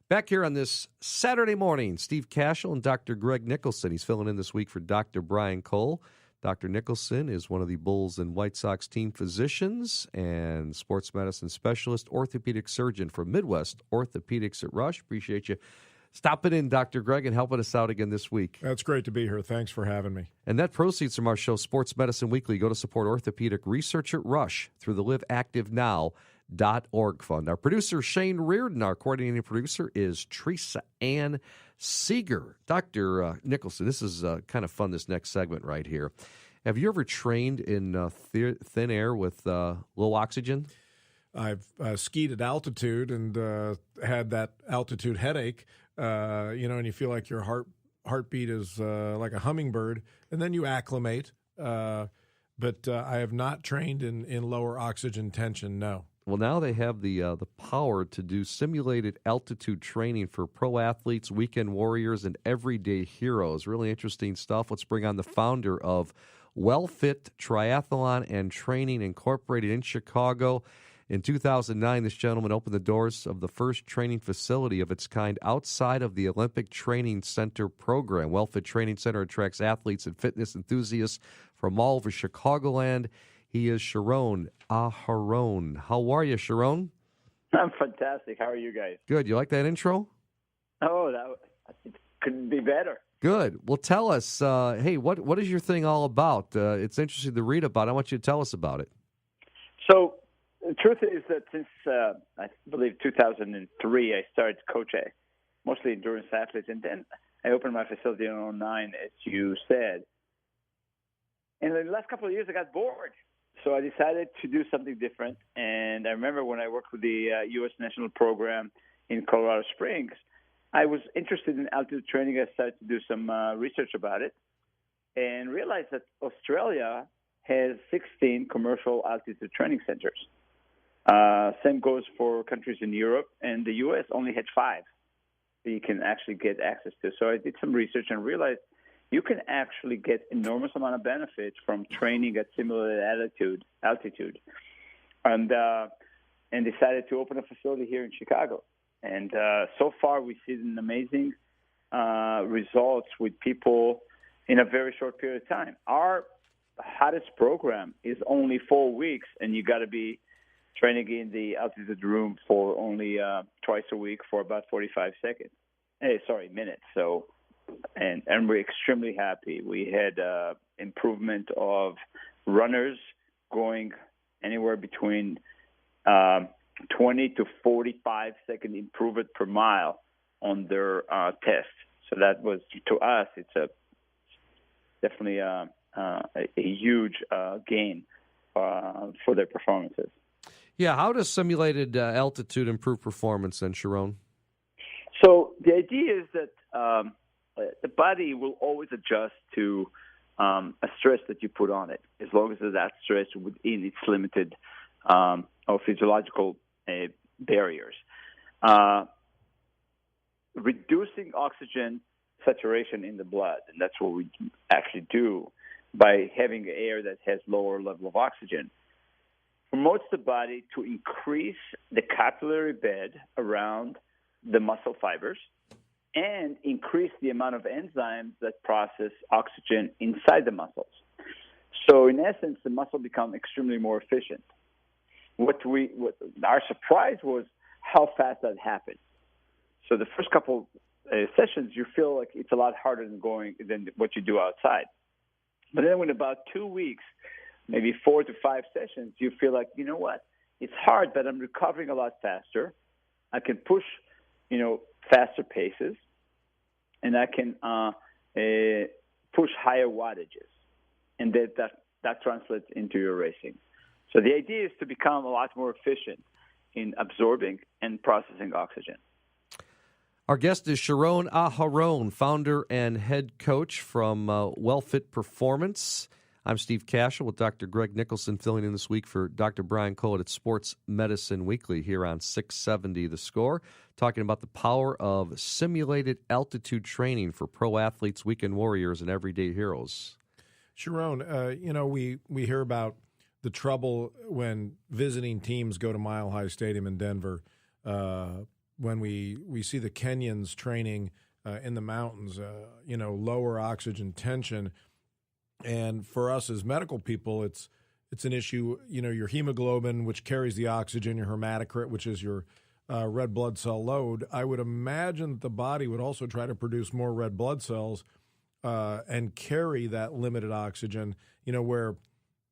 Back here on this Saturday morning, Steve Kashul and Dr. Greg Nicholson. He's filling in this week for Dr. Brian Cole. Dr. Nicholson is one of the Bulls and White Sox team physicians and sports medicine specialist, orthopedic surgeon for Midwest Orthopedics at Rush. Appreciate you stopping in, Dr. Greg, and helping us out again this week. That's great to be here. Thanks for having me. And net proceeds from our show, Sports Medicine Weekly, go to support orthopedic research at Rush through the LiveActiveNow.org fund. Our producer, Shane Reardon. Our coordinating producer is Teresa Ann Seeger. Dr. Nicholson, this is kind of fun, this next segment right here. Have you ever trained in thin air with low oxygen? I've skied at altitude and had that altitude headache, and you feel like your heartbeat is like a hummingbird, and then you acclimate. But I have not trained in lower oxygen tension, no. Well, now they have the power to do simulated altitude training for pro athletes, weekend warriors, and everyday heroes. Really interesting stuff. Let's bring on the founder of WellFit Triathlon and Training Incorporated in Chicago. In 2009, this gentleman opened the doors of the first training facility of its kind outside of the Olympic Training Center program. WellFit Training Center attracts athletes and fitness enthusiasts from all over Chicagoland. He is Sharone Aharone. How are you, Sharone? I'm fantastic. How are you guys? Good. You like that intro? Oh, it couldn't be better. Good. Well, tell us, hey, what is your thing all about? It's interesting to read about. I want you to tell us about it. So the truth is that since, I believe, 2003, I started coaching mostly endurance athletes, and then I opened my facility in 2009, as you said. And in the last couple of years, I got bored. So I decided to do something different. And I remember when I worked with the U.S. National Program in Colorado Springs, I was interested in altitude training. I started to do some research about it and realized that Australia has 16 commercial altitude training centers. Same goes for countries in Europe, and the U.S. only had 5 that you can actually get access to. So I did some research and realized you can actually get enormous amount of benefits from training at simulated altitude, and decided to open a facility here in Chicago. And so far, we've seen amazing results with people in a very short period of time. Our hottest program is only 4 weeks, and you got to be training in the altitude room for only twice a week for about 45 minutes. So, and we're extremely happy. We had improvement of runners going anywhere between 20 to 45 second improvement per mile on their test. So that was, to us, it's definitely a huge gain for their performances. Yeah, how does simulated altitude improve performance then, Sharone? So the idea is that the body will always adjust to a stress that you put on it, as long as that stress within its limited or physiological barriers. Reducing oxygen saturation in the blood, and that's what we actually do by having air that has lower level of oxygen, promotes the body to increase the capillary bed around the muscle fibers and increase the amount of enzymes that process oxygen inside the muscles. So in essence, the muscle becomes extremely more efficient. What our surprise was how fast that happened. So the first couple sessions, you feel like it's a lot harder than what you do outside. But then in about 2 weeks, maybe 4 to 5 sessions, you feel like, you know what? It's hard, but I'm recovering a lot faster. I can push, faster paces, and I can push higher wattages, and that translates into your racing. So the idea is to become a lot more efficient in absorbing and processing oxygen. Our guest is Sharone Aharone, founder and head coach from WellFit Performance. I'm Steve Kashul with Dr. Greg Nicholson, filling in this week for Dr. Brian Cole at Sports Medicine Weekly here on 670 The Score, talking about the power of simulated altitude training for pro athletes, weekend warriors, and everyday heroes. Sharone, we hear about the trouble when visiting teams go to Mile High Stadium in Denver when we see the Kenyans training in the mountains, lower oxygen tension. And for us as medical people, it's an issue. Your hemoglobin, which carries the oxygen, your hematocrit, which is your red blood cell load. I would imagine that the body would also try to produce more red blood cells and carry that limited oxygen, where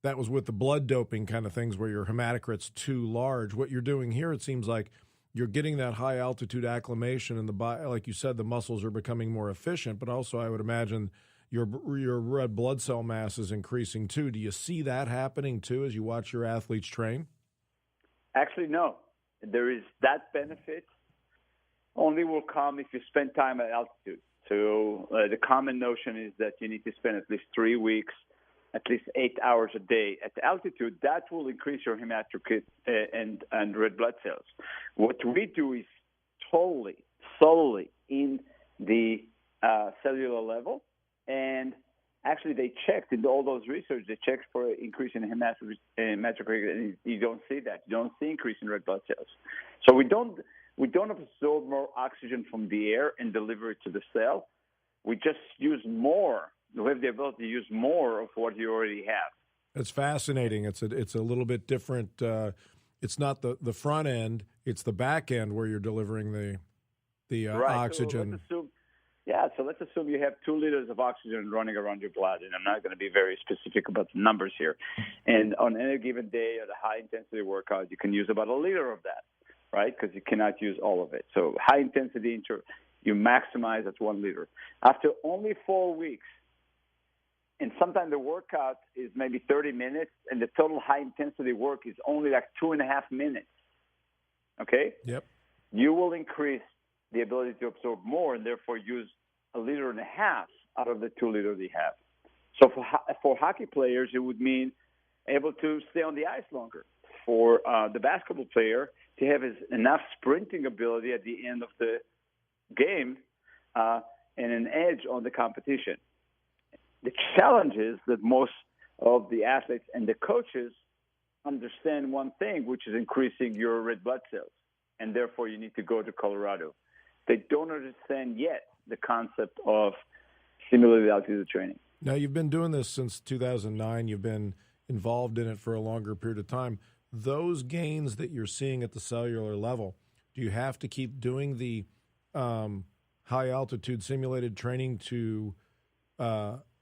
that was with the blood doping kind of things where your hematocrit's too large. What you're doing here, it seems like you're getting that high altitude acclimation, and like you said, the muscles are becoming more efficient, but also I would imagine your red blood cell mass is increasing too. Do you see that happening too as you watch your athletes train? Actually, no. There is that benefit only will come if you spend time at altitude. So the common notion is that you need to spend at least 3 weeks, at least 8 hours a day at altitude. That will increase your hematocrit and red blood cells. What we do is solely in the cellular level. And actually, they checked in all those research. They checked for increase in hematocrit, and you don't see that. You don't see increase in red blood cells. So we don't absorb more oxygen from the air and deliver it to the cell. We just use more. We have the ability to use more of what you already have. It's fascinating. It's a little bit different. It's not the front end; it's the back end where you're delivering the right. oxygen. So let's assume you have 2 liters of oxygen running around your blood, and I'm not going to be very specific about the numbers here. And on any given day at a high-intensity workout, you can use about 1 liter of that, right? Because you cannot use all of it. So high-intensity, you maximize at 1 liter. After only 4 weeks, and sometimes the workout is maybe 30 minutes, and the total high-intensity work is only like 2.5 minutes, okay? Yep. You will increase the ability to absorb more and therefore use 1.5 liters out of the 2 liters they have. So for hockey players, it would mean able to stay on the ice longer. For the basketball player, to have enough sprinting ability at the end of the game and an edge on the competition. The challenge is that most of the athletes and the coaches understand one thing, which is increasing your red blood cells, and therefore you need to go to Colorado. They don't understand yet the concept of simulated altitude training. Now, you've been doing this since 2009. You've been involved in it for a longer period of time. Those gains that you're seeing at the cellular level, do you have to keep doing the high-altitude simulated training to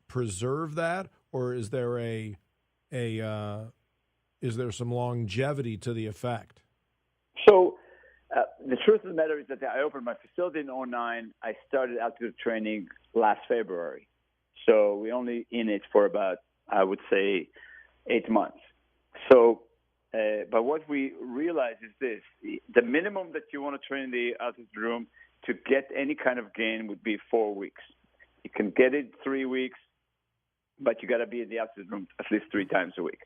preserve that, or is there is there some longevity to the effect? So the truth of the matter is that I opened my facility in 2009. I started altitude training last February. So we're only in it for about, I would say, 8 months. So, but what we realize is this. The minimum that you want to train in the altitude room to get any kind of gain would be 4 weeks. You can get it 3 weeks, but you got to be in the altitude room at least 3 times a week.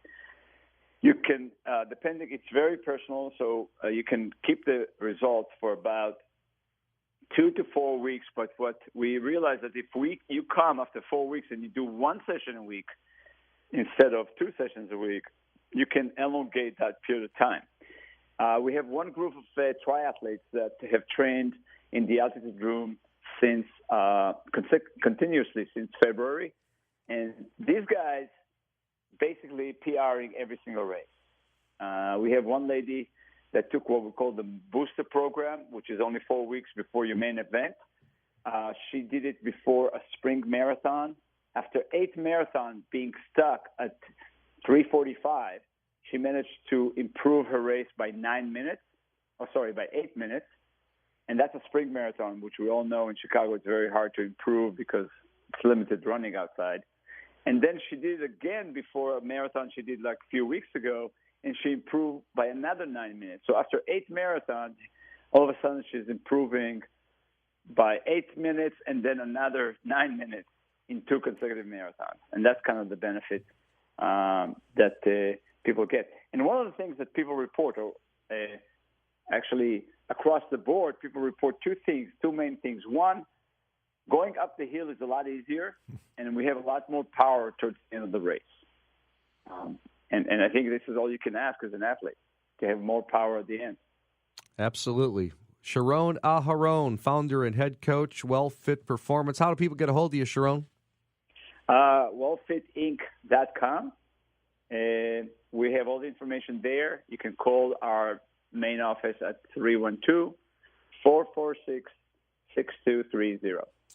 You can, depending, it's very personal, so you can keep the results for about 2 to 4 weeks. But what we realize that if you come after 4 weeks and you do 1 session a week instead of 2 sessions a week, you can elongate that period of time. We have one group of triathletes that have trained in the altitude room since continuously since February, and these guys basically PRing every single race. We have one lady that took what we call the booster program, which is only 4 weeks before your main event. She did it before a spring marathon. After 8 marathons being stuck at 3:45, she managed to improve her race by 9 minutes. By 8 minutes. And that's a spring marathon, which we all know in Chicago it's very hard to improve because it's limited running outside. And then she did it again before a marathon she did like a few weeks ago, and she improved by another 9 minutes. So after 8 marathons, all of a sudden she's improving by 8 minutes and then another 9 minutes in 2 consecutive marathons. And that's kind of the benefit that people get. And one of the things that people report, actually across the board, people report 2 main things. One, going up the hill is a lot easier, and we have a lot more power towards the end of the race. And I think this is all you can ask as an athlete, to have more power at the end. Absolutely. Sharone Aharone, founder and head coach, Well Fit Performance. How do people get a hold of you, Sharone? wellfitinc.com. And we have all the information there. You can call our main office at 312-446-6230.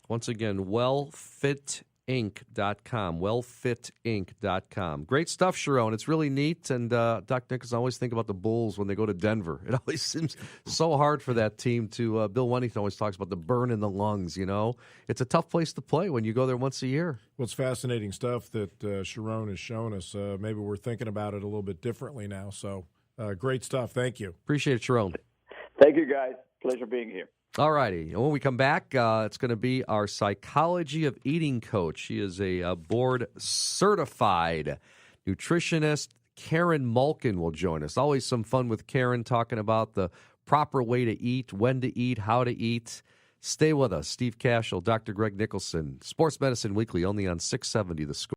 Once again, wellfitinc.com, wellfitinc.com. Great stuff, Sharone. It's really neat. And Dr. Nicholson, I always think about the Bulls when they go to Denver. It always seems so hard for that team to, Bill Wennington always talks about the burn in the lungs, you know. It's a tough place to play when you go there once a year. Well, it's fascinating stuff that Sharone has shown us. Maybe we're thinking about it a little bit differently now. So great stuff. Thank you. Appreciate it, Sharone. Thank you, guys. Pleasure being here. All righty. And when we come back, it's going to be our psychology of eating coach. She is a board-certified nutritionist. Karen Malkin will join us. Always some fun with Karen talking about the proper way to eat, when to eat, how to eat. Stay with us. Steve Kashul, Dr. Greg Nicholson, Sports Medicine Weekly, only on 670 The Score.